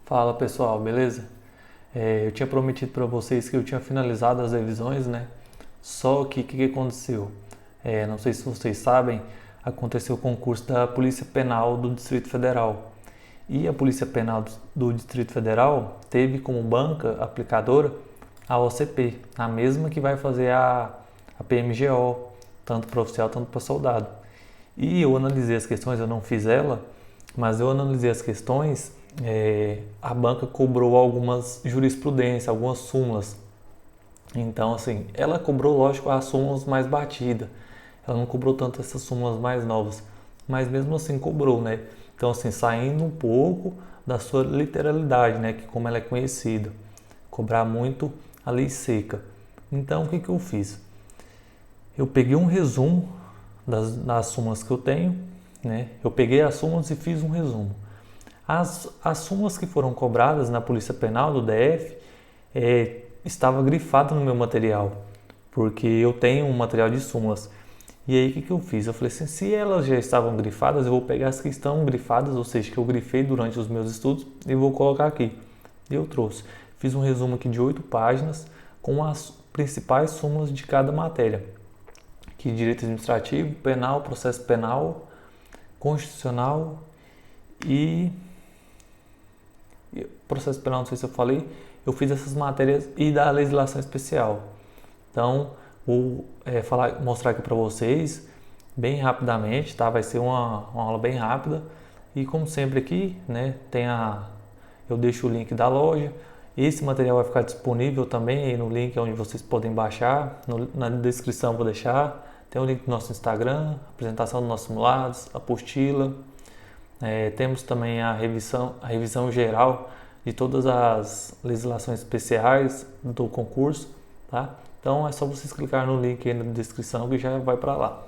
Fala pessoal, beleza? Eu tinha prometido para vocês que eu tinha finalizado as revisões, né? Só que o que aconteceu? Não sei se vocês sabem, aconteceu o concurso da Polícia Penal do Distrito Federal. E a Polícia Penal do Distrito Federal teve como banca aplicadora a OCP, a mesma que vai fazer a PMGO, tanto para oficial, tanto para soldado. E eu analisei as questões, eu não fiz ela, mas eu analisei as questões, a banca cobrou algumas jurisprudências, algumas súmulas. Então, assim, ela cobrou, lógico, as súmulas mais batidas. Ela não cobrou tanto essas súmulas mais novas, mas mesmo assim cobrou, né? Então, assim, saindo um pouco da sua literalidade, né? Que como ela é conhecida, cobrar muito a lei seca. Então, o que que eu fiz? Eu peguei um resumo das súmulas que eu tenho, né? Eu peguei as súmulas e fiz um resumo. As súmulas que foram cobradas na Polícia Penal do DF estava grifado no meu material, porque eu tenho um material de súmulas. E aí o que eu fiz? Eu falei assim, se elas já estavam grifadas, eu vou pegar as que estão grifadas, ou seja, que eu grifei durante os meus estudos e vou colocar aqui. E eu trouxe. Fiz um resumo aqui de 8 páginas com as principais súmulas de cada matéria. Que direito administrativo, penal, processo penal, constitucional e processo penal, não sei se eu falei, eu fiz essas matérias e da legislação especial. Então, vou mostrar aqui para vocês bem rapidamente, tá? Vai ser uma aula bem rápida. E como sempre aqui, né, eu deixo o link da loja. Esse material vai ficar disponível também aí no link onde vocês podem baixar. Na descrição vou deixar. Tem o link do nosso Instagram, apresentação dos nossos simulados, apostila. Temos também a revisão geral de todas as legislações especiais do concurso, tá? Então é só vocês clicar no link aí na descrição que já vai para lá.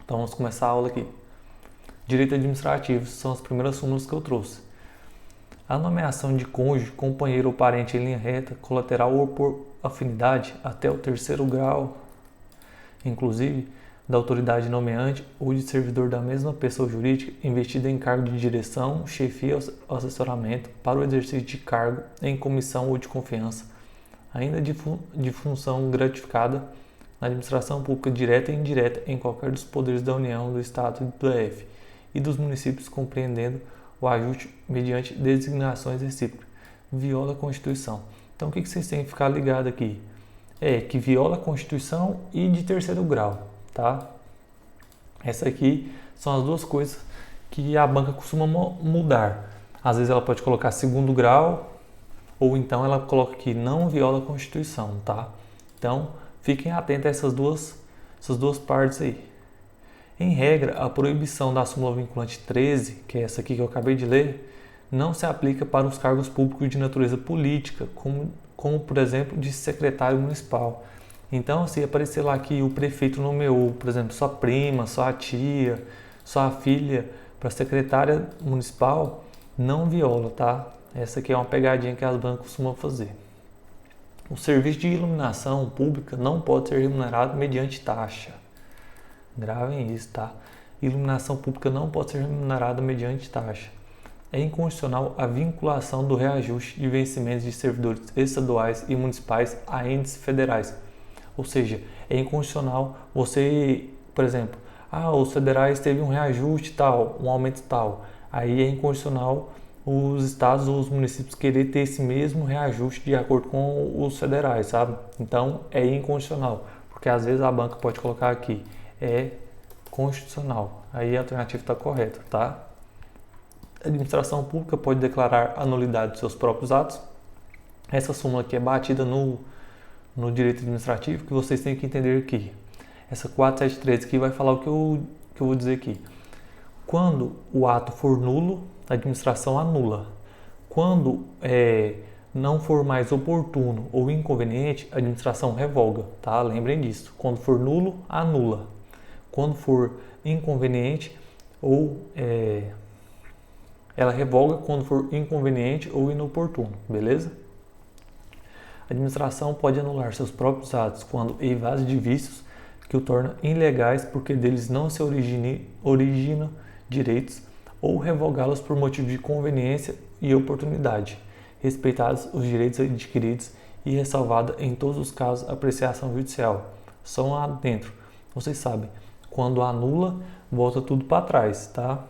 Então vamos começar a aula aqui. Direito administrativo são as primeiras súmulas que eu trouxe. A nomeação de cônjuge, companheiro ou parente em linha reta, colateral ou por afinidade até o terceiro grau, inclusive da autoridade nomeante ou de servidor da mesma pessoa jurídica investida em cargo de direção, chefia ou assessoramento para o exercício de cargo em comissão ou de confiança, ainda de função gratificada na administração pública direta e indireta em qualquer dos poderes da União, do Estado e do DF e dos municípios, compreendendo o ajuste mediante designações recíprocas, viola a Constituição. Então o que vocês têm que ficar ligado aqui? Que viola a Constituição e de terceiro grau, tá? Essa aqui são as duas coisas que a banca costuma mudar. Às vezes ela pode colocar segundo grau, ou então ela coloca que não viola a Constituição, tá? Então, fiquem atentos a essas duas partes aí. Em regra, a proibição da súmula vinculante 13, que é essa aqui que eu acabei de ler, não se aplica para os cargos públicos de natureza política, como por exemplo, de secretário municipal. Então, se aparecer lá que o prefeito nomeou, por exemplo, sua prima, sua tia, sua filha para secretária municipal, não viola, tá? Essa aqui é uma pegadinha que as bancas costumam fazer. O serviço de iluminação pública não pode ser remunerado mediante taxa. Gravem isso, tá? Iluminação pública não pode ser remunerada mediante taxa. É inconstitucional a vinculação do reajuste de vencimentos de servidores estaduais e municipais a índices federais. Ou seja, é inconstitucional você, por exemplo, os federais teve um reajuste tal, um aumento tal. Aí é inconstitucional os estados ou os municípios querer ter esse mesmo reajuste de acordo com os federais, sabe? Então é inconstitucional, porque às vezes a banca pode colocar aqui, é constitucional. Aí a alternativa está correta, tá? A administração pública pode declarar a nulidade dos seus próprios atos. Essa súmula aqui é batida no direito administrativo, que vocês têm que entender aqui. Essa 473 aqui vai falar o que eu vou dizer aqui. Quando o ato for nulo, a administração anula. Quando não for mais oportuno ou inconveniente, a administração revoga, tá? Lembrem disso. Quando for nulo, anula. Quando for inconveniente ela revoga quando for inconveniente ou inoportuno, beleza? A administração pode anular seus próprios atos quando evade de vícios que o tornam ilegais porque deles não se originam direitos ou revogá-los por motivo de conveniência e oportunidade, respeitados os direitos adquiridos e ressalvada em todos os casos a apreciação judicial. Só um adentro. Vocês sabem, quando anula, volta tudo para trás, tá?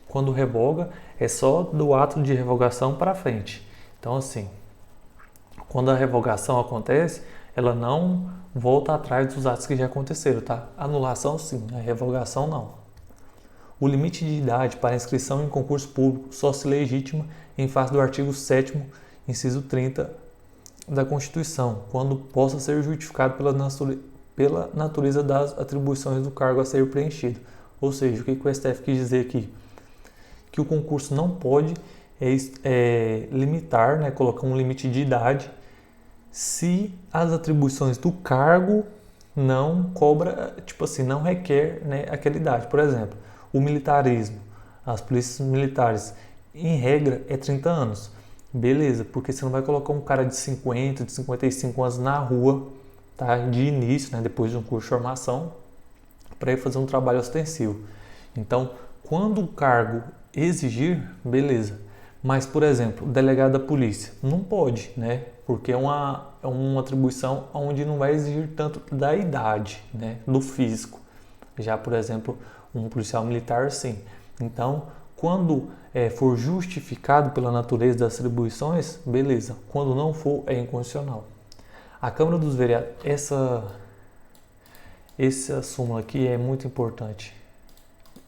Quando revoga, é só do ato de revogação para frente. Então, assim, quando a revogação acontece, ela não volta atrás dos atos que já aconteceram, tá? Anulação, sim, a revogação, não. O limite de idade para inscrição em concurso público só se legitima em face do artigo 7º, inciso 30 da Constituição, quando possa ser justificado pela natureza das atribuições do cargo a ser preenchido. Ou seja, o que o STF quis dizer aqui? Que o concurso não pode limitar, né, colocar um limite de idade se as atribuições do cargo não cobra, tipo assim, não requer, né, aquela idade. Por exemplo, o militarismo, as polícias militares, em regra, é 30 anos. Beleza, porque você não vai colocar um cara de 50, de 55 anos na rua, tá, de início, né, depois de um curso de formação, para ir fazer um trabalho ostensivo. Então, quando o cargo exigir, beleza. Mas, por exemplo, o delegado da polícia não pode, né? Porque é uma atribuição onde não vai exigir tanto da idade, né? Do físico. Já, por exemplo, um policial militar, sim. Então, quando for justificado pela natureza das atribuições, beleza. Quando não for, é incondicional. A Câmara dos Vereadores, essa súmula aqui é muito importante.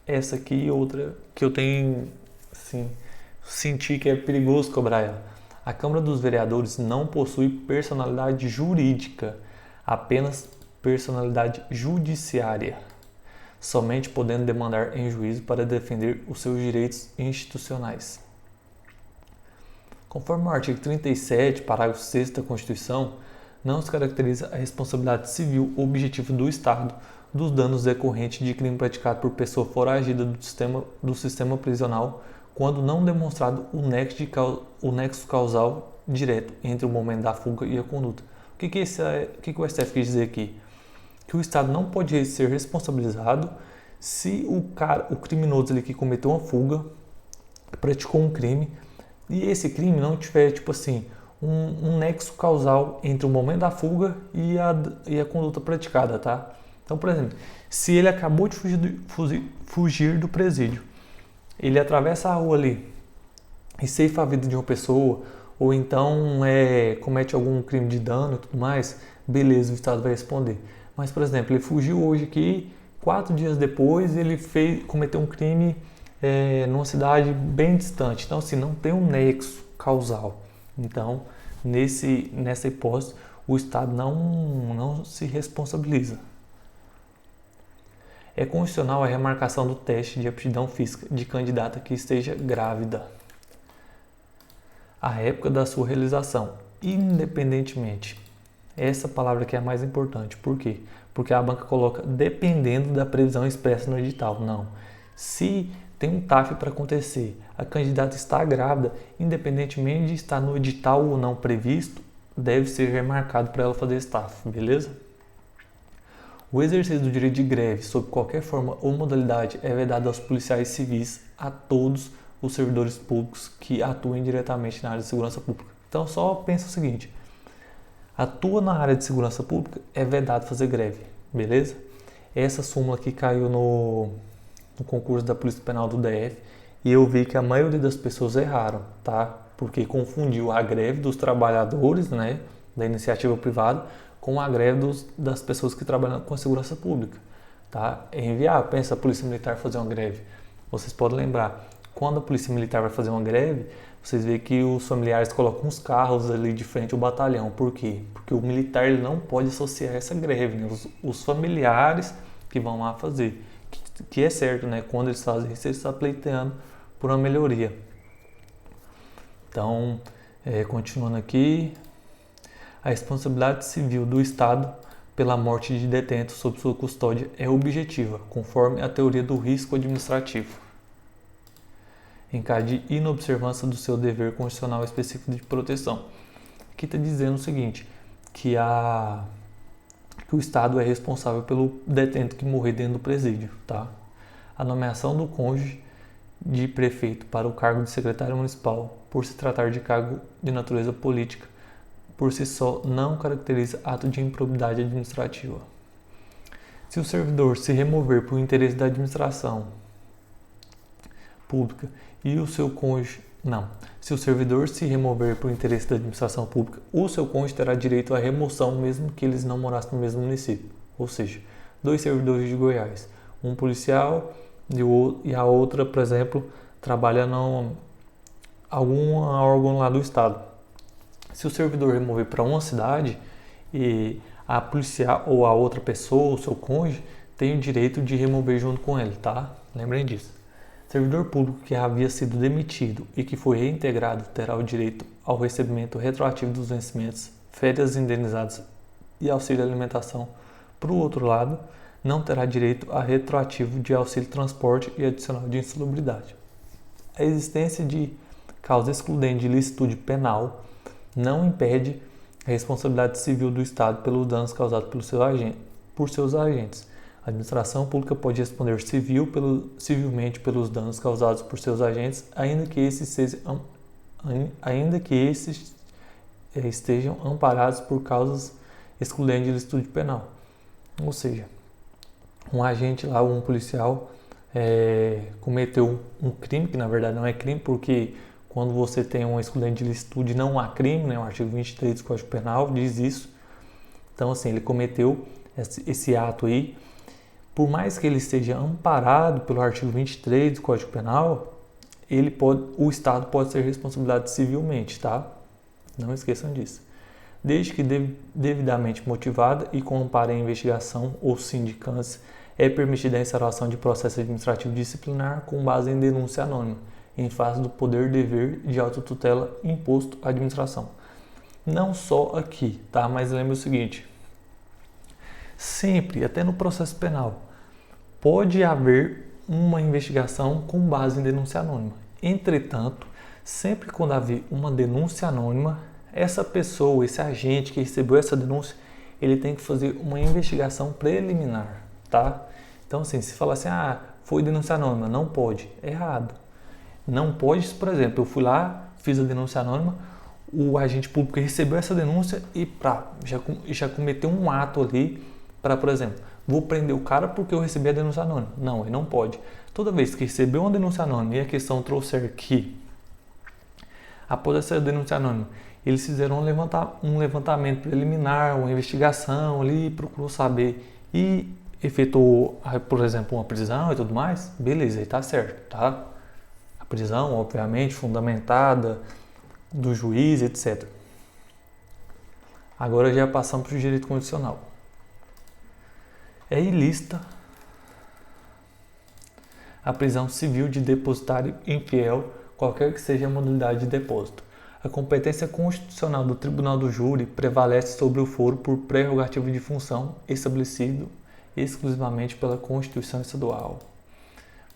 Essa aqui e outra que eu tenho, sim, senti que é perigoso cobrar ela. A Câmara dos Vereadores não possui personalidade jurídica, apenas personalidade judiciária, somente podendo demandar em juízo para defender os seus direitos institucionais. Conforme o artigo 37, parágrafo 6º da Constituição, não se caracteriza a responsabilidade civil objetiva do Estado dos danos decorrentes de crime praticado por pessoa foragida do sistema prisional quando não demonstrado o nexo causal direto entre o momento da fuga e a conduta. O que o STF quis dizer aqui? Que o Estado não pode ser responsabilizado se o criminoso ali que cometeu uma fuga praticou um crime e esse crime não tiver, tipo assim, um nexo causal entre o momento da fuga e a conduta praticada, tá? Então, por exemplo, se ele acabou de fugir do presídio, ele atravessa a rua ali e ceifa a vida de uma pessoa, ou então comete algum crime de dano e tudo mais, beleza, o Estado vai responder. Mas, por exemplo, ele fugiu hoje aqui, 4 dias depois ele cometeu um crime numa cidade bem distante. Então, assim, não tem um nexo causal. Então, nessa hipótese, o Estado não se responsabiliza. É constitucional a remarcação do teste de aptidão física de candidata que esteja grávida à época da sua realização, independentemente. Essa palavra aqui é a mais importante. Por quê? Porque a banca coloca dependendo da previsão expressa no edital. Não. Se tem um TAF para acontecer, a candidata está grávida, independentemente de estar no edital ou não previsto, deve ser remarcado para ela fazer esse TAF, beleza? O exercício do direito de greve, sob qualquer forma ou modalidade, é vedado aos policiais civis, a todos os servidores públicos que atuem diretamente na área de segurança pública. Então, só pensa o seguinte: atua na área de segurança pública, é vedado fazer greve, beleza? Essa súmula aqui caiu no concurso da Polícia Penal do DF e eu vi que a maioria das pessoas erraram, tá? Porque confundiu a greve dos trabalhadores, né, da iniciativa privada, com a greve das pessoas que trabalham com a segurança pública, tá? É inviável. Pensa a Polícia Militar fazer uma greve. Vocês podem lembrar, quando a Polícia Militar vai fazer uma greve, vocês veem que os familiares colocam os carros ali de frente ao batalhão. Por quê? Porque o militar ele não pode associar essa greve, né? Os familiares que vão lá fazer. Que é certo, né? Quando eles fazem isso, eles estão pleiteando por uma melhoria. Então, continuando aqui, a responsabilidade civil do Estado pela morte de detento sob sua custódia é objetiva, conforme a teoria do risco administrativo, em caso de inobservância do seu dever constitucional específico de proteção. Aqui está dizendo o seguinte, que o Estado é responsável pelo detento que morrer dentro do presídio, tá? A nomeação do cônjuge de prefeito para o cargo de secretário municipal por se tratar de cargo de natureza política, por si só não caracteriza ato de improbidade administrativa. Se o servidor se remover por interesse da administração pública e o seu cônjuge, se o servidor se remover por interesse da administração pública, o seu cônjuge terá direito à remoção mesmo que eles não morassem no mesmo município. Ou seja, 2 servidores de Goiás, um policial e a outra, por exemplo, trabalha em algum órgão lá do estado. Se o servidor remover para uma cidade, e a policial ou a outra pessoa, o seu cônjuge, tem o direito de remover junto com ele, tá? Lembrem disso. Servidor público que havia sido demitido e que foi reintegrado terá o direito ao recebimento retroativo dos vencimentos, férias indenizadas e auxílio alimentação. Por outro lado, não terá direito a retroativo de auxílio transporte e adicional de insalubridade. A existência de causa excludente de licitude penal não impede a responsabilidade civil do Estado pelos danos causados por seus agentes. A administração pública pode responder civilmente pelos danos causados por seus agentes, ainda que esses estejam amparados por causas excludentes de licitude penal. Ou seja, um agente lá, um policial, cometeu um crime, que na verdade não é crime, porque quando você tem um excludente de licitude não há crime, né? O artigo 23 do Código Penal diz isso. Então, assim, ele cometeu esse ato aí. Por mais que ele esteja amparado pelo artigo 23 do Código Penal, o Estado pode ser responsabilizado civilmente, tá? Não esqueçam disso. Desde que devidamente motivada e com amparo em investigação ou sindicância, é permitida a instauração de processo administrativo disciplinar com base em denúncia anônima, em face do poder-dever de autotutela imposto à administração. Não só aqui, tá? Mas lembre o seguinte, sempre, até no processo penal, pode haver uma investigação com base em denúncia anônima. Entretanto, sempre quando haver uma denúncia anônima, essa pessoa, esse agente que recebeu essa denúncia, ele tem que fazer uma investigação preliminar, tá? Então, assim, se falar assim, foi denúncia anônima, não pode, é errado. Não pode, por exemplo, eu fui lá, fiz a denúncia anônima, o agente público recebeu essa denúncia e já cometeu um ato ali para, por exemplo, vou prender o cara porque eu recebi a denúncia anônima. Não, ele não pode. Toda vez que recebeu uma denúncia anônima e a questão trouxer que, após essa denúncia anônima, eles fizeram um levantamento preliminar, uma investigação ali, procurou saber e efetuou, por exemplo, uma prisão e tudo mais, beleza, aí tá certo, tá? A prisão, obviamente, fundamentada do juiz, etc. Agora já passamos para o direito constitucional. É ilícita a prisão civil de depositário infiel, qualquer que seja a modalidade de depósito. A competência constitucional do Tribunal do Júri prevalece sobre o foro por prerrogativa de função estabelecido exclusivamente pela Constituição Estadual.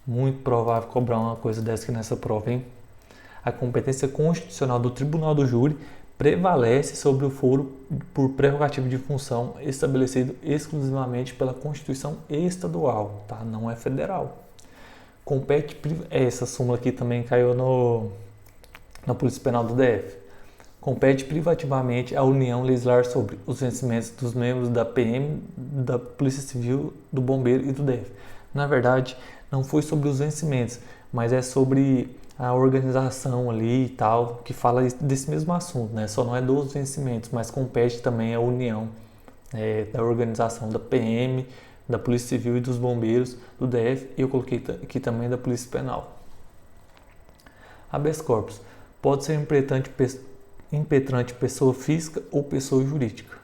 Muito provável cobrar uma coisa dessa aqui nessa prova, hein? A competência constitucional do Tribunal do Júri prevalece sobre o foro por prerrogativa de função estabelecido exclusivamente pela Constituição Estadual, tá? Não é federal. Essa súmula aqui também caiu na Polícia Penal do DF. Compete privativamente à União legislar sobre os vencimentos dos membros da PM, da Polícia Civil, do Bombeiro e do DF. Na verdade, não foi sobre os vencimentos, mas é sobre a organização ali e tal, que fala desse mesmo assunto, né? Só não é dos vencimentos, mas compete também à União da organização da PM, da Polícia Civil e dos Bombeiros, do DF, e eu coloquei aqui também da Polícia Penal. Habeas corpus pode ser impetrante pessoa física ou pessoa jurídica.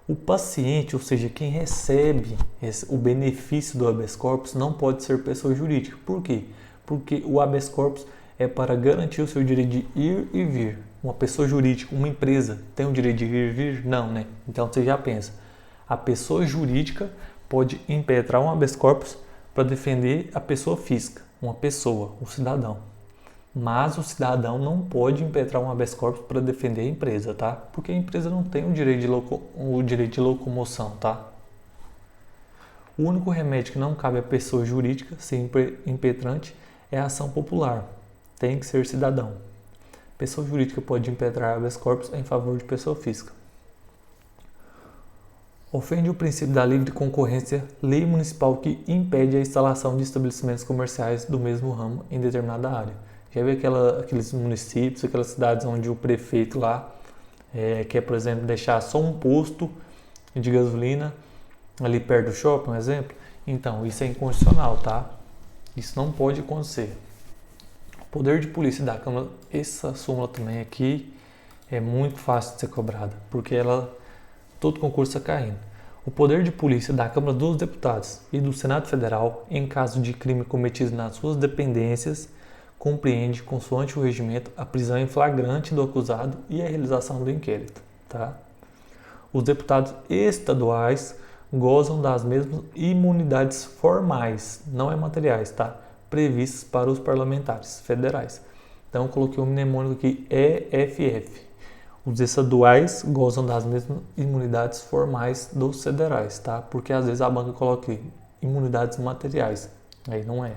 O paciente, ou seja, quem recebe o benefício do habeas corpus, não pode ser pessoa jurídica. Por quê? Porque o habeas corpus é para garantir o seu direito de ir e vir. Uma pessoa jurídica, uma empresa, tem o direito de ir e vir? Não, né? Então você já pensa, a pessoa jurídica pode impetrar um habeas corpus para defender a pessoa física, uma pessoa, um cidadão. Mas o cidadão não pode impetrar um habeas corpus para defender a empresa, tá? Porque a empresa não tem o direito de locomoção, tá? O único remédio que não cabe à pessoa jurídica ser impetrante é a ação popular. Tem que ser cidadão. Pessoa jurídica pode impetrar habeas corpus em favor de pessoa física. Ofende o princípio da livre concorrência lei municipal que impede a instalação de estabelecimentos comerciais do mesmo ramo em determinada área. Já viu aqueles municípios, aquelas cidades onde o prefeito lá quer, por exemplo, deixar só um posto de gasolina ali perto do shopping, um exemplo? Então, isso é inconstitucional, tá? Isso não pode acontecer. O poder de polícia da Câmara, essa súmula também aqui é muito fácil de ser cobrada, porque todo concurso está caindo. O poder de polícia da Câmara dos Deputados e do Senado Federal, em caso de crime cometido nas suas dependências, compreende, consoante o regimento, a prisão em flagrante do acusado e a realização do inquérito. Tá? Os deputados estaduais gozam das mesmas imunidades formais, não é materiais, tá? Previstas para os parlamentares federais. Então, eu coloquei o mnemônico aqui, EFF. Os estaduais gozam das mesmas imunidades formais dos federais, tá? Porque às vezes a banca coloca aqui, imunidades materiais, aí não é.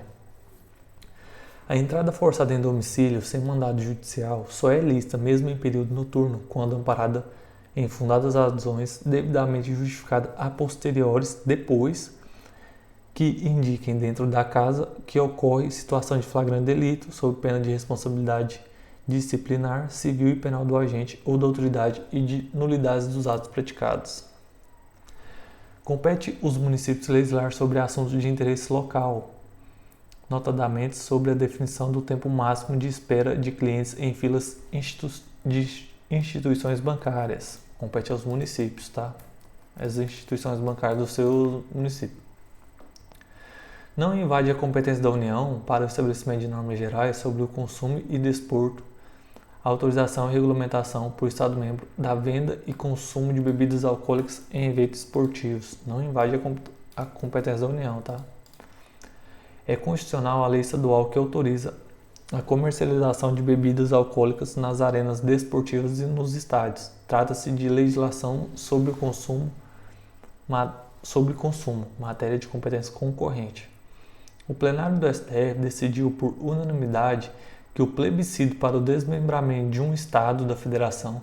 A entrada forçada em domicílio sem mandado judicial só é lícita mesmo em período noturno, quando amparada em fundadas razões devidamente justificadas a posteriores, depois que indiquem dentro da casa que ocorre situação de flagrante delito, sob pena de responsabilidade disciplinar, civil e penal do agente ou da autoridade e de nulidades dos atos praticados. Compete os municípios legislar sobre assuntos de interesse local, notadamente sobre a definição do tempo máximo de espera de clientes em filas de instituições bancárias. Compete aos municípios, tá? As instituições bancárias do seu município. Não invade a competência da União para o estabelecimento de normas gerais sobre o consumo e desporto, autorização e regulamentação por Estado-membro da venda e consumo de bebidas alcoólicas em eventos esportivos. Não invade a competência da União, tá? É constitucional a lei estadual que autoriza a comercialização de bebidas alcoólicas nas arenas desportivas e nos estádios. Trata-se de legislação sobre consumo, matéria de competência concorrente. O plenário do STF decidiu por unanimidade que o plebiscito para o desmembramento de um Estado da Federação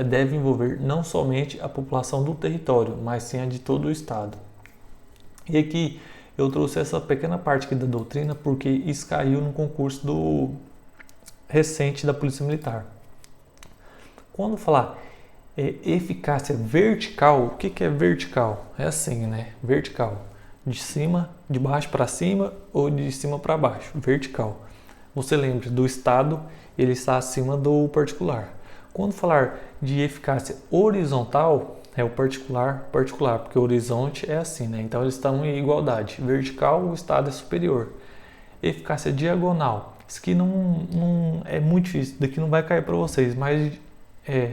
deve envolver não somente a população do território, mas sim a de todo o Estado. E aqui eu trouxe essa pequena parte aqui da doutrina porque isso caiu no concurso recente da Polícia Militar. Quando falar eficácia vertical, o que é vertical? É assim, né? Vertical. De baixo para cima ou de cima para baixo, vertical. Você lembra do Estado, ele está acima do particular. Quando falar de eficácia horizontal, é o particular, porque o horizonte é assim, né? Então eles estão em igualdade. Vertical, o Estado é superior. Eficácia diagonal, isso aqui não é muito difícil, daqui não vai cair para vocês, mas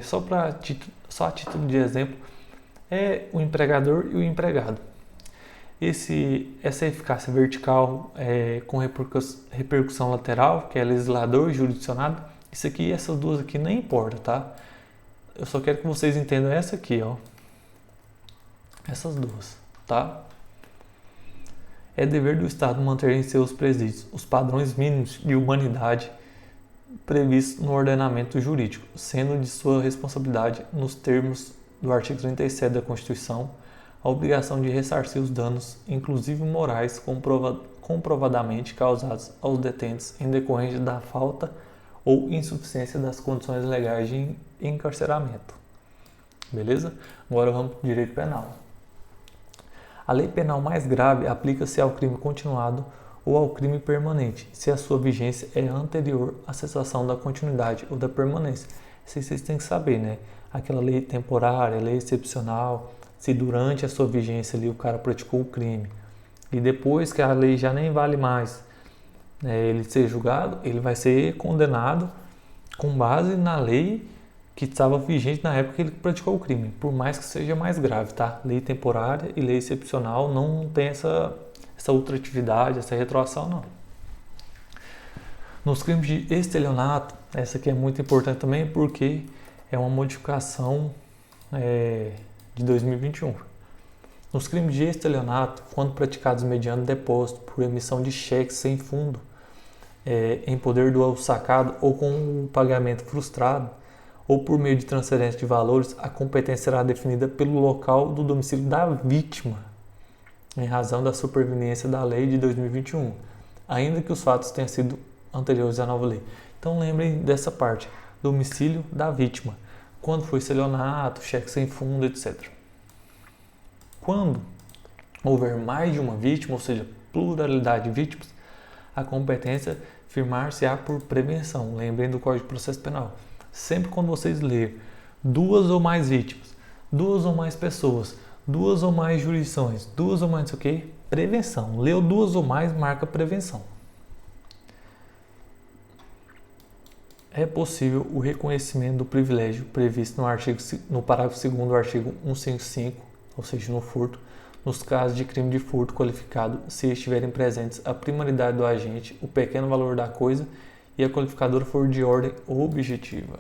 só a título de exemplo, é o empregador e o empregado. Essa eficácia vertical com repercussão lateral, que é legislador e jurisdicionado, isso aqui, essas duas aqui nem importa, tá? Eu só quero que vocês entendam essa aqui, ó. Essas duas, tá? É dever do Estado manter em seus presídios os padrões mínimos de humanidade previstos no ordenamento jurídico, sendo de sua responsabilidade, nos termos do artigo 37 da Constituição, a obrigação de ressarcir os danos, inclusive morais, comprovadamente causados aos detentes em decorrência da falta ou insuficiência das condições legais de encarceramento. Beleza? Agora vamos para o direito penal. A lei penal mais grave aplica-se ao crime continuado ou ao crime permanente, se a sua vigência é anterior à cessação da continuidade ou da permanência. Isso vocês têm que saber, né? Aquela lei temporária, lei excepcional, se durante a sua vigência ali o cara praticou o crime e depois que a lei já nem vale mais, ele ser julgado, ele vai ser condenado com base na lei que estava vigente na época que ele praticou o crime, por mais que seja mais grave, tá? Lei temporária e lei excepcional não tem essa ultratividade, essa retroação, não. Nos crimes de estelionato, essa aqui é muito importante também porque é uma modificação de 2021. Nos crimes de estelionato, quando praticados mediante depósito por emissão de cheques sem fundo, em poder do sacado ou com o pagamento frustrado ou por meio de transferência de valores, a competência será definida pelo local do domicílio da vítima, em razão da superveniência da lei de 2021, ainda que os fatos tenham sido anteriores à nova lei. Então lembrem dessa parte, domicílio da vítima, quando foi estelionato, cheque sem fundo, etc. Quando houver mais de uma vítima, ou seja, pluralidade de vítimas, a competência firmar-se-á por prevenção. Lembrem do Código de Processo Penal. Sempre quando vocês lerem duas ou mais vítimas, duas ou mais pessoas, duas ou mais jurisdições, duas ou mais não sei o que, prevenção. Leu duas ou mais, marca prevenção. É possível o reconhecimento do privilégio previsto no parágrafo 2º do artigo 155, ou seja, no furto, nos casos de crime de furto qualificado, se estiverem presentes a primaridade do agente, o pequeno valor da coisa e a qualificadora for de ordem objetiva.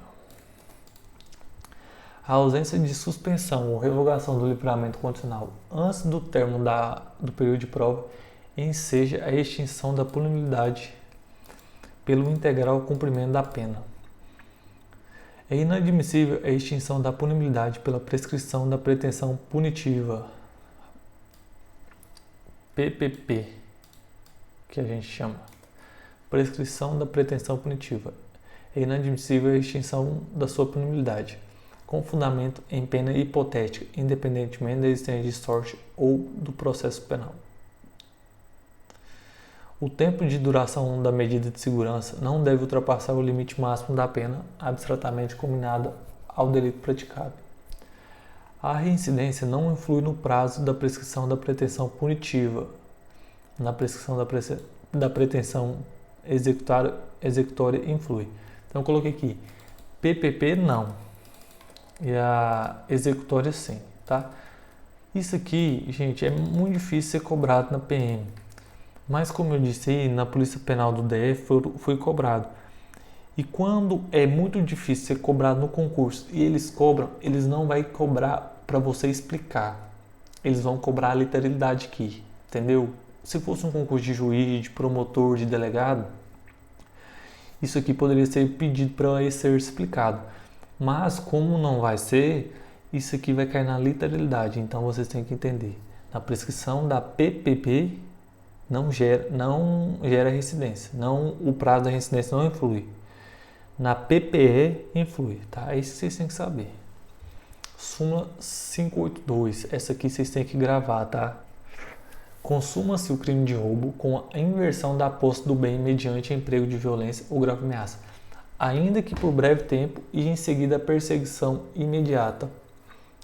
A ausência de suspensão ou revogação do livramento condicional antes do término do período de prova enseja a extinção da punibilidade pelo integral cumprimento da pena. É inadmissível a extinção da punibilidade pela prescrição da pretensão punitiva, PPP, que a gente chama. Prescrição da pretensão punitiva. É inadmissível a extinção da sua punibilidade, com fundamento em pena hipotética, independentemente da existência de sorte ou do processo penal. O tempo de duração da medida de segurança não deve ultrapassar o limite máximo da pena abstratamente combinada ao delito praticado. A reincidência não influi no prazo da prescrição da pretensão punitiva, na prescrição da pretensão executória influi. Então eu coloquei aqui, PPP não, e a executória sim, tá? Isso aqui, gente, é muito difícil ser cobrado na PM. Mas como eu disse aí, na Polícia Penal do DF foi cobrado. E quando é muito difícil ser cobrado no concurso e eles cobram, eles não vão cobrar para você explicar. Eles vão cobrar a literalidade aqui, entendeu? Se fosse um concurso de juiz, de promotor, de delegado, isso aqui poderia ser pedido para ser explicado. Mas como não vai ser, isso aqui vai cair na literalidade. Então vocês têm que entender. Na prescrição da PPP, não gera reincidência, o prazo da reincidência não influi. Na PPE influi, tá? É isso que vocês têm que saber. Súmula 582, essa aqui vocês têm que gravar, tá? Consuma-se o crime de roubo com a inversão da posse do bem mediante emprego de violência ou grave ameaça, ainda que por breve tempo e em seguida a perseguição imediata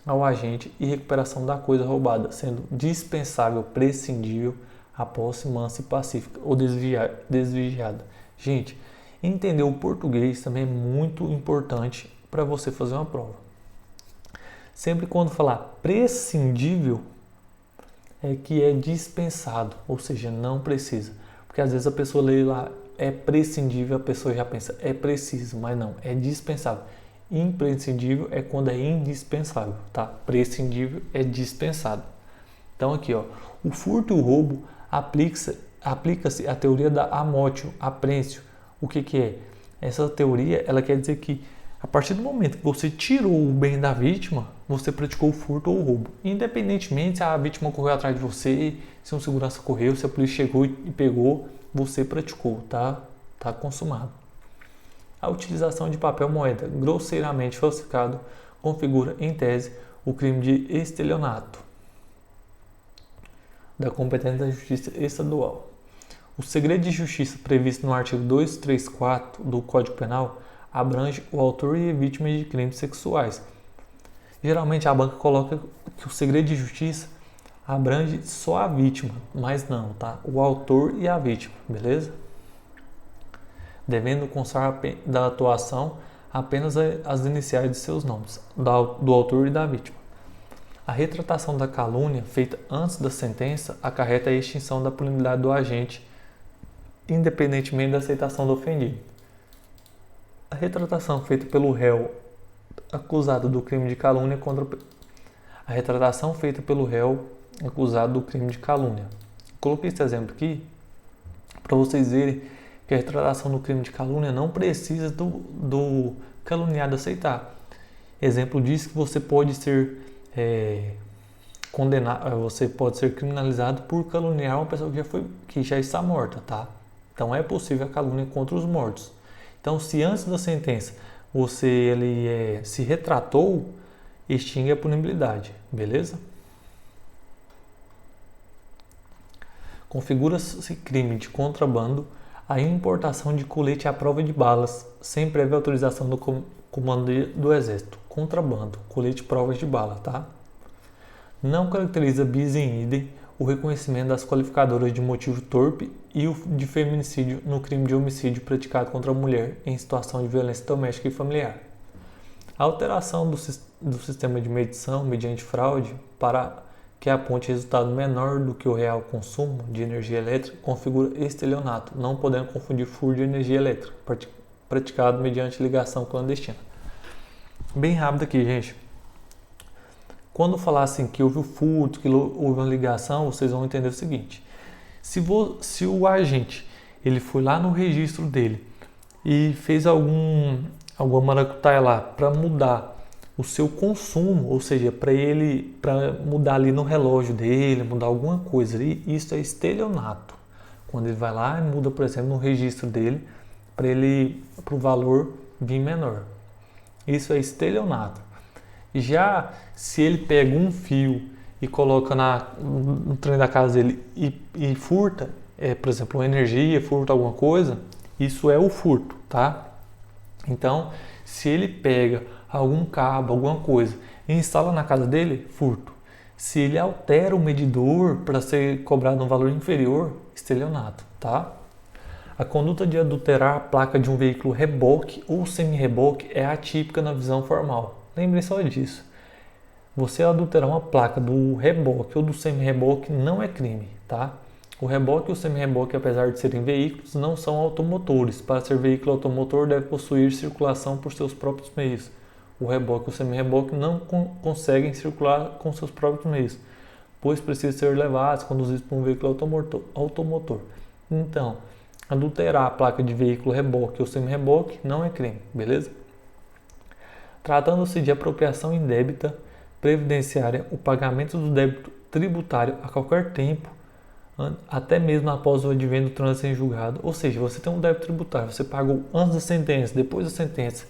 ao agente e recuperação da coisa roubada, sendo dispensável, prescindível, a posse mansa e pacífica ou desvigiada. Gente, entender o português também é muito importante para você fazer uma prova. Sempre quando falar prescindível, é que é dispensado, ou seja, não precisa. Porque às vezes a pessoa lê lá, é prescindível, a pessoa já pensa, é preciso, mas não, é dispensável. Imprescindível é quando é indispensável, tá? Prescindível é dispensado. Então aqui, ó, o furto e o roubo aplica-se a teoria da amotio, apreensio. O que é? Essa teoria, ela quer dizer que a partir do momento que você tirou o bem da vítima, você praticou o furto ou o roubo. Independentemente se a vítima correu atrás de você, se um segurança correu, se a polícia chegou e pegou, você praticou, tá? Tá consumado. A utilização de papel moeda grosseiramente falsificado configura, em tese, o crime de estelionato da competência da Justiça Estadual. O segredo de justiça previsto no artigo 234 do Código Penal abrange o autor e a vítima de crimes sexuais. Geralmente a banca coloca que o segredo de justiça abrange só a vítima, mas não, tá? O autor e a vítima, beleza? Devendo constar da atuação apenas as iniciais de seus nomes, do autor e da vítima. A retratação da calúnia feita antes da sentença acarreta a extinção da punibilidade do agente, independentemente da aceitação do ofendido. A retratação feita pelo réu acusado do crime de calúnia Coloquei esse exemplo aqui para vocês verem que a retratação do crime de calúnia não precisa do caluniado aceitar. Exemplo disso que você pode ser condenado, você pode ser criminalizado por caluniar uma pessoa que já está morta, tá? Então é possível a calúnia contra os mortos. Então, se antes da sentença você se retratou, extingue a punibilidade, beleza? Configura-se crime de contrabando a importação de colete à prova de balas sem prévia autorização do comando do Exército. Contrabando, colete provas de bala, tá? Não caracteriza bis in idem o reconhecimento das qualificadoras de motivo torpe e o de feminicídio no crime de homicídio praticado contra a mulher em situação de violência doméstica e familiar. A alteração do sistema de medição mediante fraude para que aponte resultado menor do que o real consumo de energia elétrica configura estelionato, não podendo confundir furto de energia elétrica praticado mediante ligação clandestina. Bem rápido aqui, gente. Quando falar assim que houve o furto, que houve uma ligação, vocês vão entender o seguinte. Se o agente ele foi lá no registro dele e fez alguma maracutaia lá para mudar o seu consumo, ou seja, para mudar ali no relógio dele, mudar alguma coisa ali, isso é estelionato. Quando ele vai lá e muda, por exemplo, no registro dele para o valor vir menor. Isso é estelionato. Já se ele pega um fio e coloca no trem da casa dele e furta, por exemplo, uma energia, furta alguma coisa, isso é o furto, tá? Então, se ele pega algum cabo, alguma coisa e instala na casa dele, furto. Se ele altera o medidor para ser cobrado um valor inferior, estelionato, tá? A conduta de adulterar a placa de um veículo reboque ou semi-reboque é atípica na visão formal. Lembrem só disso. Você adulterar uma placa do reboque ou do semi-reboque não é crime, tá? O reboque e o semi-reboque, apesar de serem veículos, não são automotores. Para ser veículo automotor, deve possuir circulação por seus próprios meios. O reboque e o semi-reboque não conseguem circular com seus próprios meios, pois precisam ser levados, conduzidos por um veículo automotor. Então, adulterar a placa de veículo reboque ou semi-reboque não é crime, beleza? Tratando-se de apropriação indébita previdenciária, o pagamento do débito tributário a qualquer tempo, até mesmo após o advento do trânsito em julgado. Ou seja, você tem um débito tributário, você pagou antes da sentença, depois da sentença.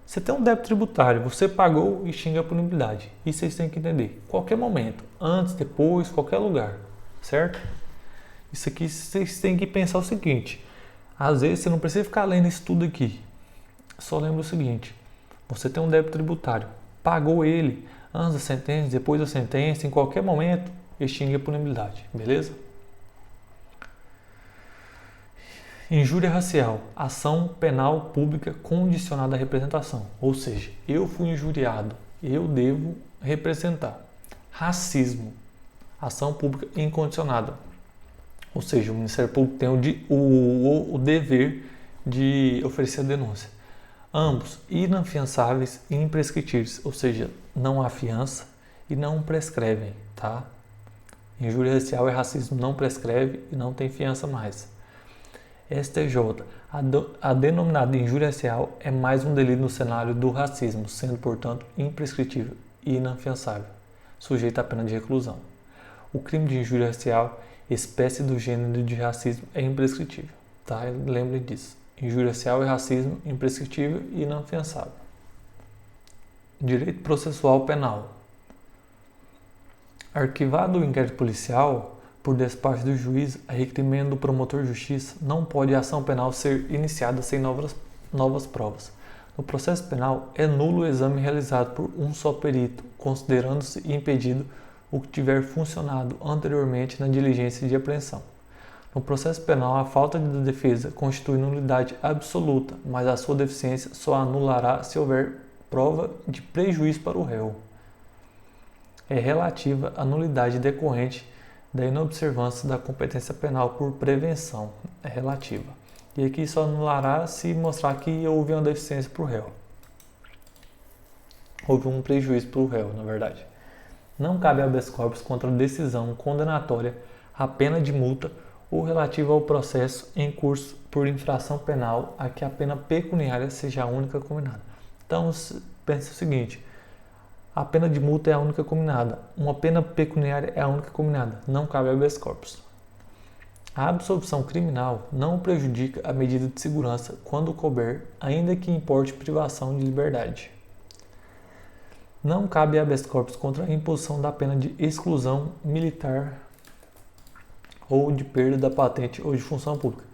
Você tem um débito tributário, você pagou e extingue a punibilidade. Isso vocês têm que entender. Qualquer momento, antes, depois, qualquer lugar, certo? Isso aqui vocês têm que pensar o seguinte. Às vezes você não precisa ficar lendo isso tudo aqui. Só lembra o seguinte. Você tem um débito tributário, pagou ele antes da sentença, depois da sentença, em qualquer momento, extingue a punibilidade, beleza? Injúria racial, ação penal pública condicionada à representação. Ou seja, eu fui injuriado, eu devo representar. Racismo, ação pública incondicionada. Ou seja, o Ministério Público tem o dever de oferecer a denúncia. Ambos inafiançáveis e imprescritíveis, ou seja, não há fiança e não prescrevem, tá? Injúria racial e racismo não prescreve e não tem fiança mais. STJ, a denominada injúria racial é mais um delito no cenário do racismo, sendo, portanto, imprescritível e inafiançável, sujeito à pena de reclusão. O crime de injúria racial, espécie do gênero de racismo, é imprescritível, tá? Lembrem disso. Injúria racial e racismo, imprescritível e inafiançável. Direito processual penal. Arquivado o inquérito policial, por despacho do juiz, a requerimento do promotor de justiça, não pode a ação penal ser iniciada sem novas provas. No processo penal, é nulo o exame realizado por um só perito, considerando-se impedido o que tiver funcionado anteriormente na diligência de apreensão. No processo penal, a falta de defesa constitui nulidade absoluta, mas a sua deficiência só anulará se houver prova de prejuízo para o réu. É relativa à nulidade decorrente da inobservância da competência penal por prevenção. É relativa. E aqui só anulará se mostrar que houve uma deficiência para o réu. Houve um prejuízo para o réu, na verdade. Não cabe habeas corpus contra a decisão condenatória a pena de multa ou relativo ao processo em curso por infração penal a que a pena pecuniária seja a única combinada. Então, pense o seguinte, a pena de multa é a única combinada, uma pena pecuniária é a única combinada, não cabe habeas corpus. A absolvição criminal não prejudica a medida de segurança quando couber, ainda que importe privação de liberdade. Não cabe habeas corpus contra a imposição da pena de exclusão militar ou de perda da patente ou de função pública.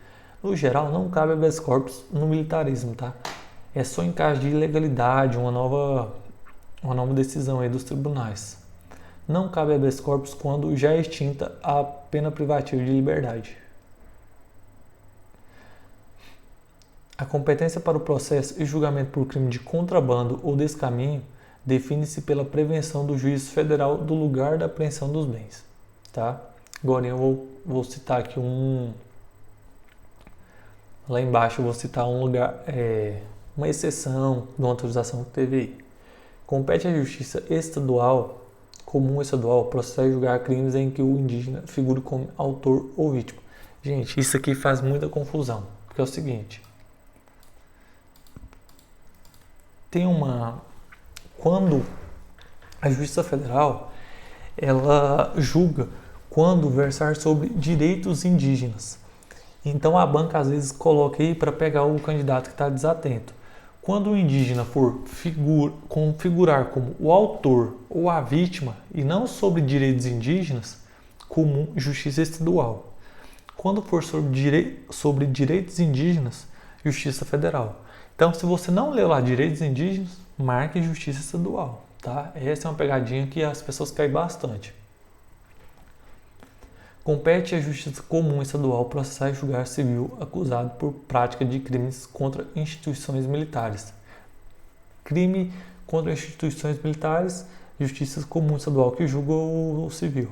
No geral, não cabe habeas corpus no militarismo, tá? É só em caso de ilegalidade, uma nova decisão aí dos tribunais. Não cabe habeas corpus quando já é extinta a pena privativa de liberdade. A competência para o processo e julgamento por crime de contrabando ou descaminho define-se pela prevenção do juízo federal do lugar da apreensão dos bens, tá? Agora eu vou citar aqui lá embaixo eu vou citar um lugar, uma exceção de uma autorização que teve aí. Compete à justiça estadual, comum estadual, processar e julgar crimes em que o indígena figure como autor ou vítima. Gente, isso aqui faz muita confusão, porque é o seguinte, quando a Justiça Federal, ela julga quando versar sobre direitos indígenas. Então a banca às vezes coloca aí para pegar o candidato que está desatento. Quando o indígena for configurar como o autor ou a vítima e não sobre direitos indígenas, comum justiça estadual. Quando for sobre direitos indígenas, justiça federal. Então, se você não leu lá direitos indígenas, marque justiça estadual, tá? Essa é uma pegadinha que as pessoas caem bastante. Compete à Justiça Comum Estadual processar e julgar civil acusado por prática de crimes contra instituições militares. Crime contra instituições militares, Justiça Comum Estadual que julga o civil.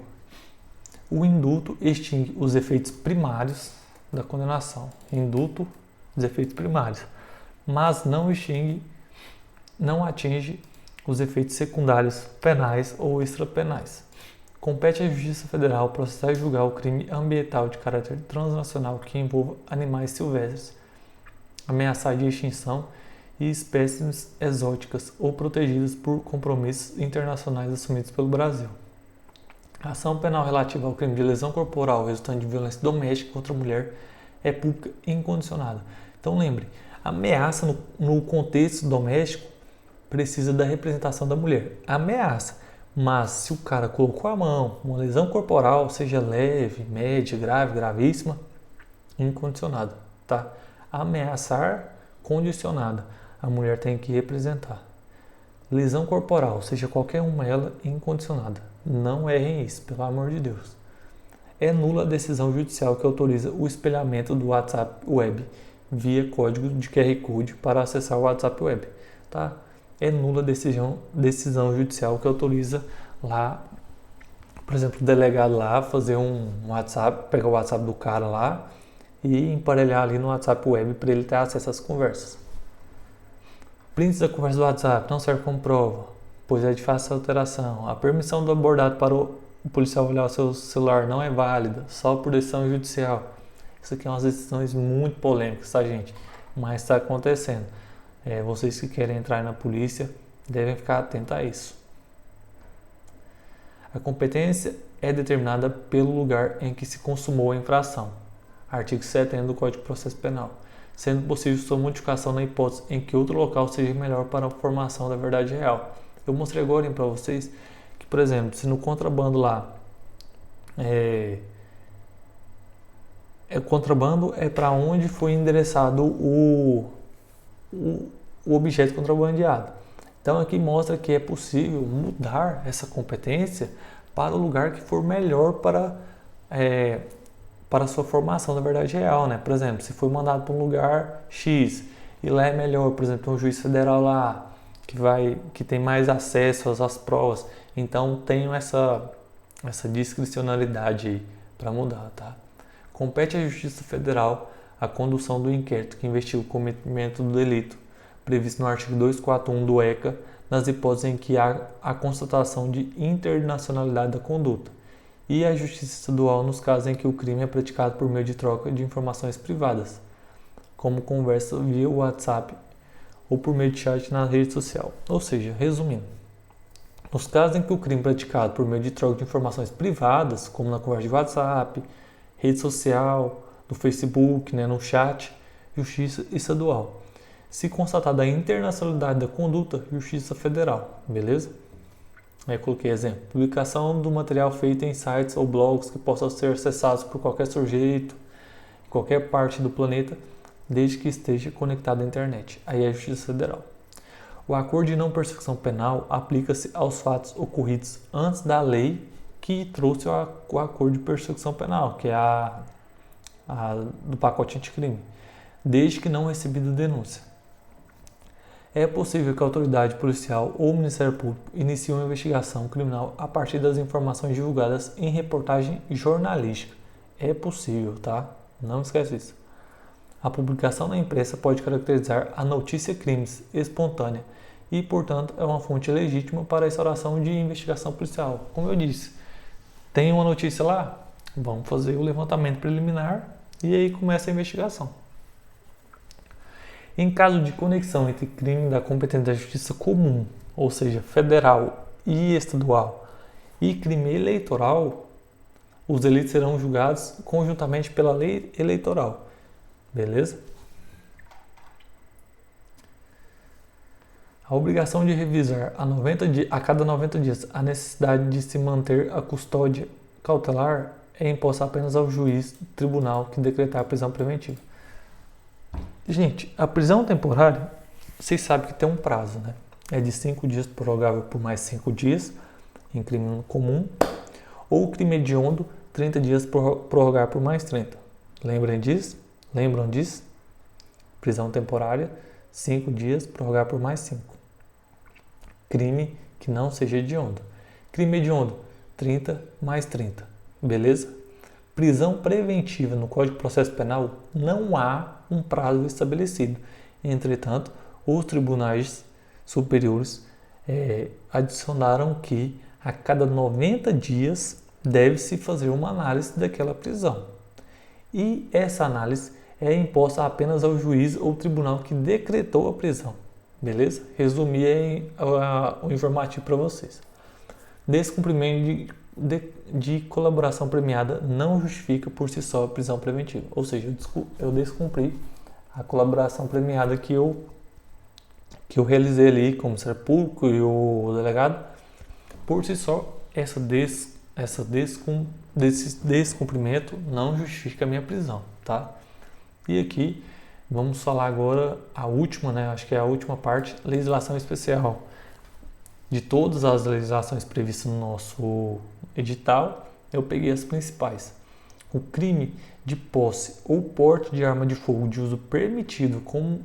O indulto extingue os efeitos primários da condenação. Indulto, os efeitos primários, mas não atinge os efeitos secundários penais ou extrapenais. Compete à Justiça Federal processar e julgar o crime ambiental de caráter transnacional que envolva animais silvestres, ameaçados de extinção e espécies exóticas ou protegidas por compromissos internacionais assumidos pelo Brasil. A ação penal relativa ao crime de lesão corporal resultante de violência doméstica contra a mulher é pública e incondicionada. Então lembre, a ameaça no contexto doméstico precisa da representação da mulher. Ameaça. Mas se o cara colocou a mão, uma lesão corporal, seja leve, média, grave, gravíssima, incondicionada, tá? Ameaçar, condicionada. A mulher tem que representar. Lesão corporal, seja qualquer uma ela, incondicionada. Não errem isso, pelo amor de Deus. É nula a decisão judicial que autoriza o espelhamento do WhatsApp Web via código de QR Code para acessar o WhatsApp Web, tá? É nula a decisão judicial que autoriza lá, por exemplo, o delegado lá fazer um WhatsApp, pegar o WhatsApp do cara lá e emparelhar ali no WhatsApp Web para ele ter acesso às conversas. Prints da conversa do WhatsApp não serve como prova, pois é de fácil alteração. A permissão do abordado para o policial olhar o seu celular não é válida, só por decisão judicial. Isso aqui é umas decisões muito polêmicas, tá, gente? Mas está acontecendo. Vocês que querem entrar na polícia devem ficar atentos a isso. A competência é determinada pelo lugar em que se consumou a infração. Artigo 70 do Código de Processo Penal. Sendo possível sua modificação na hipótese em que outro local seja melhor para a formação da verdade real. Eu mostrei agora para vocês que, por exemplo, se no contrabando lá o contrabando é para onde foi endereçado o objeto contrabandeado. Então aqui mostra que é possível mudar essa competência para o lugar que for melhor para a sua formação da verdade real, né? Por exemplo, se foi mandado para um lugar X e lá é melhor, por exemplo, um juiz federal lá que tem mais acesso às provas, então tenho essa discricionalidade aí para mudar, tá? Compete à Justiça Federal a condução do inquérito que investiga o cometimento do delito previsto no artigo 241 do ECA, nas hipóteses em que há a constatação de internacionalidade da conduta e a Justiça Estadual nos casos em que o crime é praticado por meio de troca de informações privadas, como conversa via WhatsApp ou por meio de chat na rede social. Ou seja, resumindo, nos casos em que o crime é praticado por meio de troca de informações privadas, como na conversa de WhatsApp, rede social, no Facebook, no chat, Justiça Estadual. Se constatada a internacionalidade da conduta, Justiça Federal, beleza? Aí eu coloquei exemplo, publicação do material feito em sites ou blogs que possam ser acessados por qualquer sujeito, em qualquer parte do planeta, desde que esteja conectado à internet. Aí é a Justiça Federal. O acordo de não persecução penal aplica-se aos fatos ocorridos antes da lei que trouxe o acordo de persecução penal, que é a do pacote anticrime, desde que não recebida denúncia. É possível que a autoridade policial ou o Ministério Público inicie uma investigação criminal a partir das informações divulgadas em reportagem jornalística. É possível, tá? Não esquece isso. A publicação na imprensa pode caracterizar a notícia crimes espontânea e, portanto, é uma fonte legítima para a instauração de investigação policial. Como eu disse, tem uma notícia lá, vamos fazer o levantamento preliminar e aí começa a investigação. Em caso de conexão entre crime da competência da justiça comum, ou seja, federal e estadual, e crime eleitoral, os delitos serão julgados conjuntamente pela lei eleitoral. Beleza? A obrigação de revisar a cada 90 dias a necessidade de se manter a custódia cautelar é imposta apenas ao juiz do tribunal que decretar a prisão preventiva. Gente, a prisão temporária, vocês sabem que tem um prazo, né? É de 5 dias, prorrogável por mais 5 dias, em crime comum, ou crime hediondo, 30 dias, prorrogar por mais 30. Lembram disso? Prisão temporária, 5 dias, prorrogar por mais 5. Crime que não seja hediondo. Crime hediondo, 30 mais 30. Beleza? Prisão preventiva no Código de Processo Penal não há um prazo estabelecido. Entretanto, os tribunais superiores adicionaram que a cada 90 dias deve-se fazer uma análise daquela prisão. E essa análise é imposta apenas ao juiz ou tribunal que decretou a prisão. Beleza? Resumi o informativo para vocês. Descumprimento de colaboração premiada não justifica por si só a prisão preventiva. Ou seja, eu descumpri a colaboração premiada que eu realizei ali como Ministério Público e o delegado. Por si só, esse descumprimento não justifica a minha prisão, tá? E aqui vamos falar agora a última, acho que é a última parte, legislação especial. De todas as legislações previstas no nosso edital, eu peguei as principais. O crime de posse ou porte de arma de fogo de uso permitido com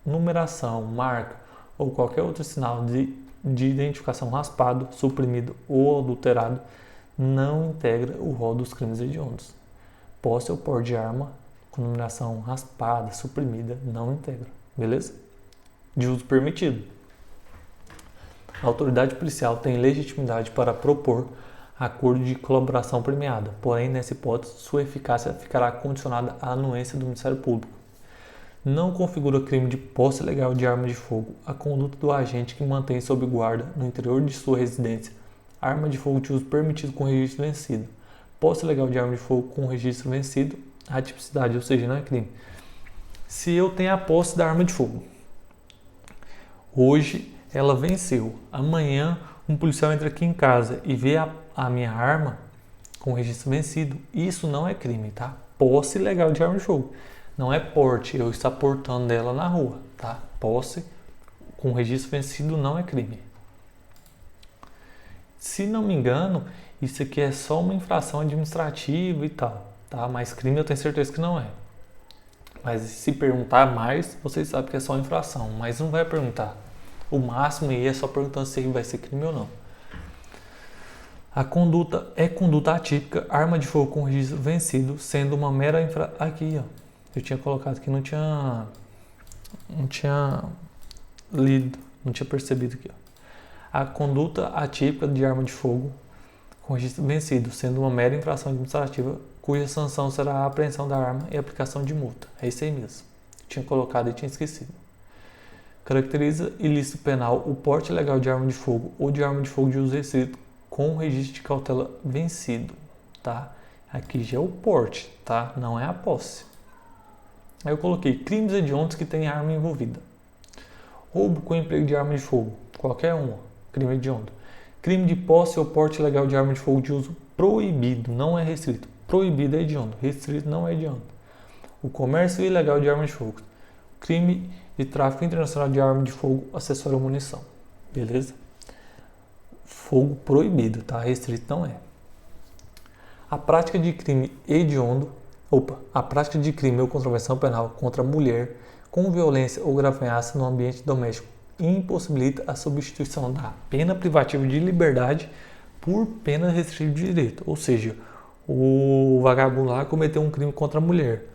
numeração, marca ou qualquer outro sinal de identificação raspado, suprimido ou adulterado não integra o rol dos crimes hediondos. Posse ou porte de arma com numeração raspada, suprimida, não integra. Beleza? De uso permitido. A autoridade policial tem legitimidade para propor acordo de colaboração premiada, porém, nessa hipótese, sua eficácia ficará condicionada à anuência do Ministério Público. Não configura crime de posse ilegal de arma de fogo a conduta do agente que mantém sob guarda, no interior de sua residência, arma de fogo de uso permitido com registro vencido. Posse ilegal de arma de fogo com registro vencido, a tipicidade, ou seja, não é crime. Se eu tenho a posse da arma de fogo, hoje ela venceu, amanhã um policial entra aqui em casa e vê a minha arma com registro vencido, isso não é crime, tá? Posse ilegal de arma de fogo. Não é porte, eu estou portando ela na rua, tá? Posse com registro vencido não é crime. Se não me engano, isso aqui é só uma infração administrativa e tal, tá? Mas crime eu tenho certeza que não é. Mas se perguntar mais, vocês sabem que é só infração, mas não vai perguntar. O máximo aí é só perguntando se vai ser crime ou não. A conduta é conduta atípica, arma de fogo com registro vencido, sendo uma mera infração. Aqui, ó. Eu tinha colocado que não tinha lido, não tinha percebido aqui, ó. A conduta atípica de arma de fogo com registro vencido, sendo uma mera infração administrativa cuja sanção será a apreensão da arma e aplicação de multa. É isso aí mesmo. Tinha colocado e tinha esquecido. Caracteriza ilícito penal o porte ilegal de arma de fogo ou de arma de fogo de uso restrito com registro de cautela vencido, tá? Aqui já é o porte, tá? Não é a posse. Aí eu coloquei crimes hediondos que têm arma envolvida. Roubo com emprego de arma de fogo, qualquer uma, crime hediondo. Crime de posse ou porte ilegal de arma de fogo de uso proibido, não é restrito. Proibido é hediondo, restrito não é hediondo. O comércio ilegal de arma de fogo. Crime de tráfico internacional de arma de fogo, acessório ou munição. Beleza? Fogo proibido, tá? Restrito não é. A prática de crime hediondo, a prática de crime ou contravenção penal contra a mulher com violência ou grave ameaça no ambiente doméstico impossibilita a substituição da pena privativa de liberdade por pena restritiva de direito. Ou seja, o vagabundo lá cometeu um crime contra a mulher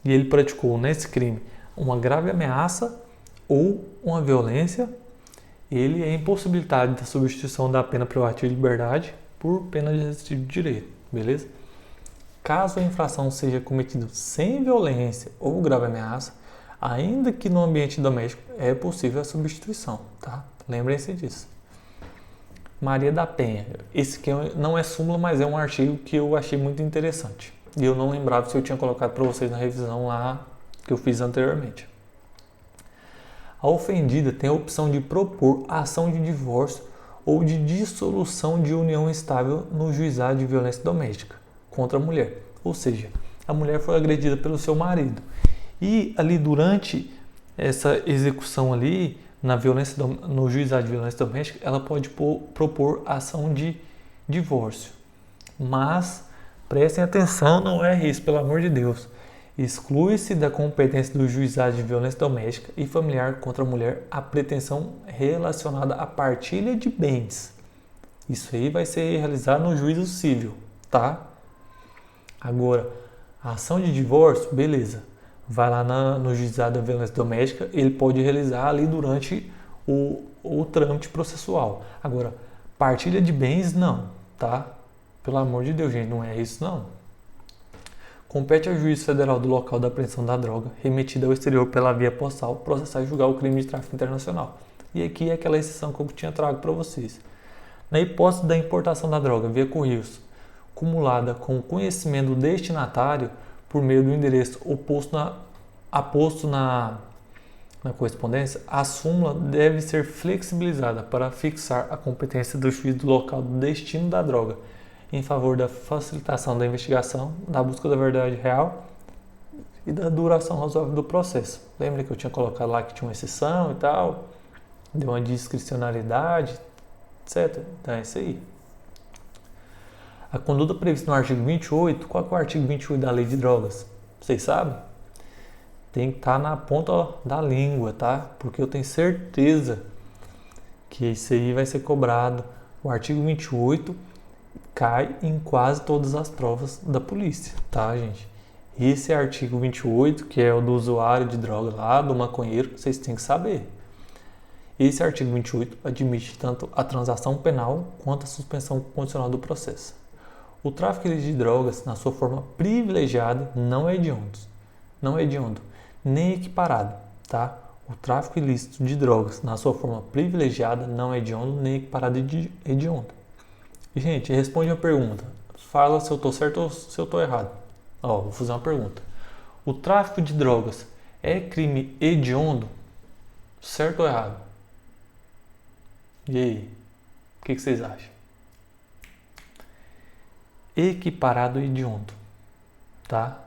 e ele praticou nesse crime uma grave ameaça ou uma violência, ele é impossibilitado da substituição da pena privativa de liberdade por pena restritiva de direito, beleza? Caso a infração seja cometida sem violência ou grave ameaça, ainda que no ambiente doméstico, é possível a substituição, tá? Lembrem-se disso. Maria da Penha. Esse aqui não é súmula, mas é um artigo que eu achei muito interessante. E eu não lembrava se eu tinha colocado para vocês na revisão lá que eu fiz anteriormente. A ofendida tem a opção de propor ação de divórcio ou de dissolução de união estável no juizado de violência doméstica contra a mulher. Ou seja, a mulher foi agredida pelo seu marido. E ali durante essa execução ali, no juizado de violência doméstica, ela pode propor ação de divórcio. Mas, prestem atenção, não é isso, pelo amor de Deus. Exclui-se da competência do juizado de violência doméstica e familiar contra a mulher a pretensão relacionada à partilha de bens. Isso aí vai ser realizado no juízo civil, tá? Agora, a ação de divórcio, beleza. Vai lá no juizado da violência doméstica, ele pode realizar ali durante o trâmite processual. Agora, partilha de bens, não, tá? Pelo amor de Deus, gente, não é isso, não. Compete ao juiz federal do local da apreensão da droga, remetida ao exterior pela via postal, processar e julgar o crime de tráfico internacional. E aqui é aquela exceção que eu tinha trago para vocês. Na hipótese da importação da droga via correios, cumulada com o conhecimento do destinatário, por meio do endereço aposto na correspondência, a súmula deve ser flexibilizada para fixar a competência do juiz do local do destino da droga, em favor da facilitação da investigação, da busca da verdade real e da duração razoável do processo. Lembra que eu tinha colocado lá que tinha uma exceção e tal, deu uma discricionalidade, etc. Então é isso aí. A conduta prevista no artigo 28, qual que é o artigo 28 da Lei de Drogas? Vocês sabem? Tem que estar na ponta da língua, tá? Porque eu tenho certeza que isso aí vai ser cobrado. O artigo 28 cai em quase todas as provas da polícia, tá, gente? Esse artigo 28, que é o do usuário de droga lá, do maconheiro, vocês têm que saber. Esse artigo 28 admite tanto a transação penal quanto a suspensão condicional do processo. O tráfico de drogas, na sua forma privilegiada, não é hediondo, nem equiparado, tá? O tráfico ilícito de drogas, na sua forma privilegiada, não é hediondo, nem equiparado de hediondo. Gente, responde uma pergunta. Fala se eu estou certo ou se eu estou errado. Vou fazer uma pergunta. O tráfico de drogas é crime hediondo? Certo ou errado? E aí? O que vocês acham? Equiparado e hediondo, tá?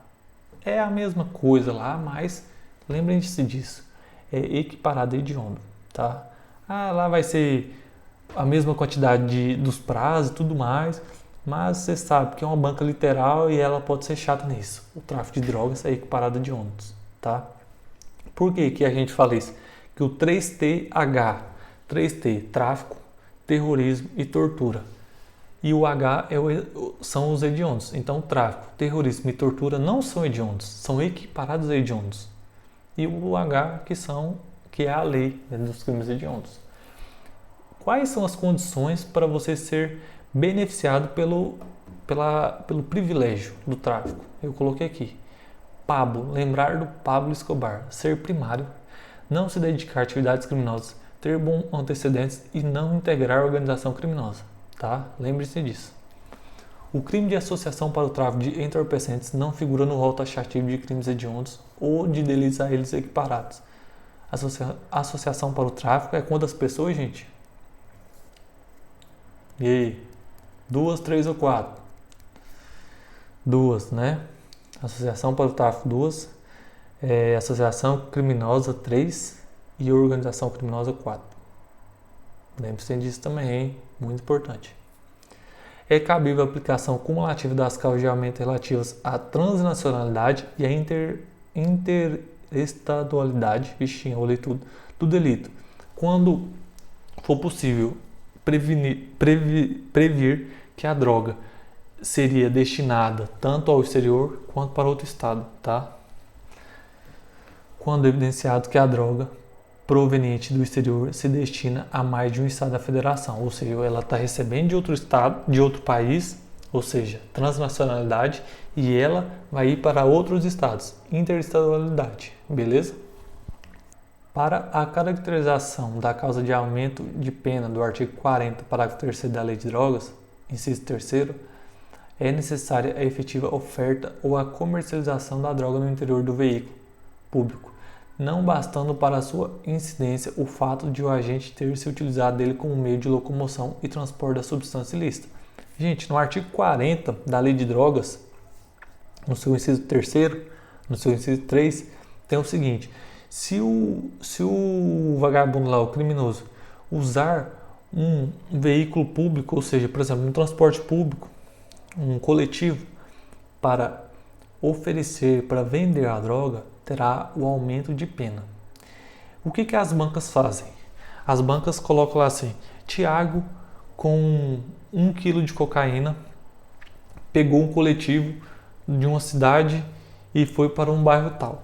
É a mesma coisa lá, mas lembrem-se disso. É equiparado e hediondo, tá? Lá vai ser a mesma quantidade dos prazos e tudo mais, mas você sabe que é uma banca literal e ela pode ser chata nisso. O tráfico de drogas é equiparado a hediondos, tá? Por que a gente fala isso? Que o 3TH, 3T, tráfico, terrorismo e tortura. E o H são os hediondos. Então, tráfico, terrorismo e tortura não são hediondos, são equiparados a hediondos. E o H, que é a lei, né, dos crimes hediondos. Quais são as condições para você ser beneficiado pelo privilégio do tráfico. Eu coloquei aqui. Pablo, lembrar do Pablo Escobar, ser primário, não se dedicar a atividades criminosas, ter bons antecedentes e não integrar a organização criminosa, tá? Lembre-se disso. O crime de associação para o tráfico de entorpecentes não figura no rol taxativo de crimes hediondos ou de delitos a eles equiparados. Associação para o tráfico é quantas pessoas, gente? E aí? 2, 3 ou 4? 2, né? Associação para o tráfico 2, associação criminosa 3 e organização criminosa 4. Lembre-se disso também, hein? Muito importante. É cabível a aplicação cumulativa das causas de aumento relativas à transnacionalidade e à interestadualidade, eu olhei tudo, do delito, quando for possível prever que a droga seria destinada tanto ao exterior quanto para outro estado, tá? Quando evidenciado que a droga proveniente do exterior se destina a mais de um estado da federação, ou seja, ela está recebendo de outro estado, de outro país, ou seja, transnacionalidade, e ela vai ir para outros estados, interestadualidade, beleza? Para a caracterização da causa de aumento de pena do artigo 40, parágrafo 3º da Lei de Drogas, inciso 3º, é necessária a efetiva oferta ou a comercialização da droga no interior do veículo público, não bastando para sua incidência o fato de o agente ter se utilizado dele como meio de locomoção e transporte da substância ilícita. Gente, no artigo 40 da Lei de Drogas, no seu inciso 3º, no seu inciso 3, tem o seguinte: se o vagabundo lá, o criminoso, usar um veículo público, ou seja, por exemplo, um transporte público, um coletivo, para oferecer, para vender a droga, terá o aumento de pena. O que as bancas fazem? As bancas colocam lá assim: Tiago, com 1 quilo de cocaína, pegou um coletivo de uma cidade e foi para um bairro tal.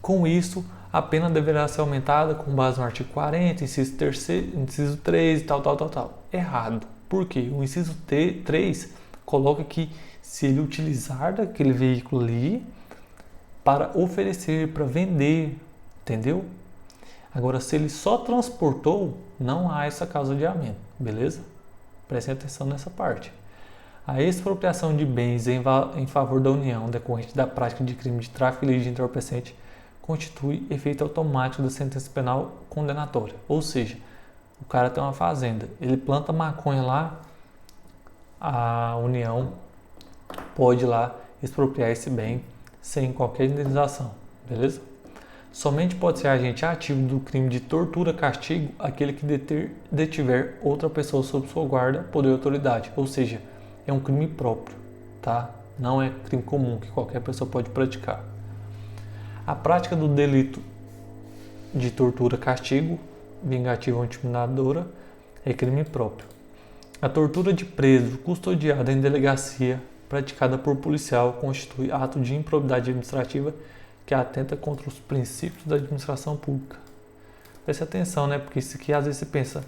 Com isso, a pena deverá ser aumentada com base no artigo 40, inciso 3 e tal. Errado. Por quê? O inciso 3 coloca que se ele utilizar daquele veículo ali para oferecer, para vender, entendeu? Agora, se ele só transportou, não há essa causa de aumento, beleza? Prestem atenção nessa parte. A expropriação de bens em favor da União decorrente da prática de crime de tráfico ilícito de entorpecente constitui efeito automático da sentença penal condenatória. Ou seja, o cara tem uma fazenda, ele planta maconha lá, a União pode ir lá expropriar esse bem sem qualquer indenização, beleza? Somente pode ser agente ativo do crime de tortura-castigo aquele que detiver outra pessoa sob sua guarda, poder e autoridade, ou seja, é um crime próprio, tá? Não é crime comum que qualquer pessoa pode praticar. A prática do delito de tortura-castigo, vingativa ou intimidadora, é crime próprio. A tortura de preso custodiado em delegacia praticada por policial constitui ato de improbidade administrativa que atenta contra os princípios da administração pública. Preste atenção, né? Porque isso aqui às vezes você pensa,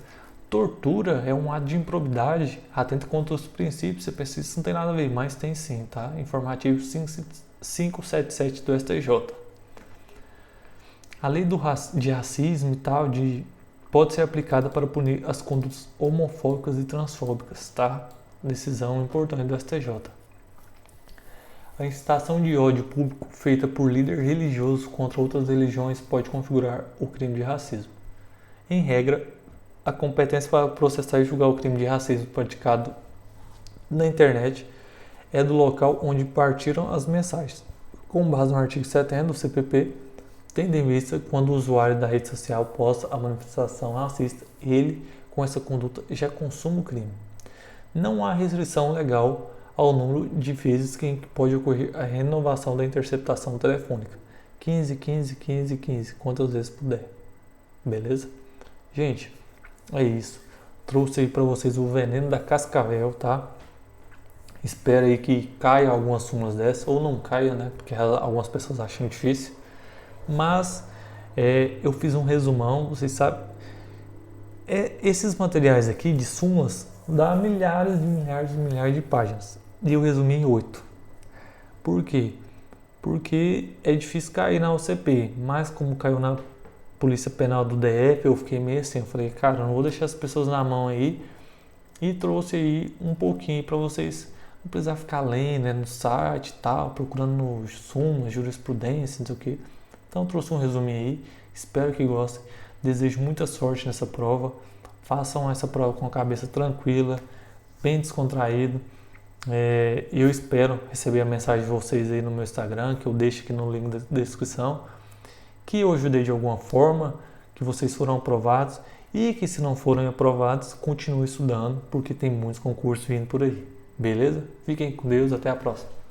tortura é um ato de improbidade, atenta contra os princípios, você pensa, isso não tem nada a ver, mas tem sim, tá? Informativo 577 do STJ. A lei de racismo e tal, pode ser aplicada para punir as condutas homofóbicas e transfóbicas, tá? Decisão importante do STJ. A incitação de ódio público feita por líder religioso contra outras religiões pode configurar o crime de racismo. Em regra, a competência para processar e julgar o crime de racismo praticado na internet é do local onde partiram as mensagens. Com base no artigo 70 do CPP, tendo em vista quando o usuário da rede social posta a manifestação racista, ele, com essa conduta, já consome o crime. Não há restrição legal ao número de vezes em que pode ocorrer a renovação da interceptação telefônica. 15, quantas vezes puder. Beleza? Gente, é isso. Trouxe aí para vocês o veneno da cascavel, tá? Espero aí que caia algumas súmulas dessas, ou não caia, né? Porque algumas pessoas acham difícil. Mas eu fiz um resumão, vocês sabem. Esses materiais aqui de súmulas dá milhares e milhares de páginas. E eu resumi em 8. Por quê? Porque é difícil cair na OCP, mas como caiu na Polícia Penal do DF, eu fiquei meio assim, eu falei, cara, não vou deixar as pessoas na mão aí, e trouxe aí um pouquinho para vocês não precisar ficar lendo, né, no site e tal, procurando no Suma, jurisprudência, não sei o que. Então trouxe um resuminho aí, espero que gostem, desejo muita sorte nessa prova, façam essa prova com a cabeça tranquila, bem descontraído. Eu espero receber a mensagem de vocês aí no meu Instagram, que eu deixo aqui no link da descrição, que eu ajudei de alguma forma, que vocês foram aprovados e que se não forem aprovados, continue estudando, porque tem muitos concursos vindo por aí. Beleza? Fiquem com Deus, até a próxima.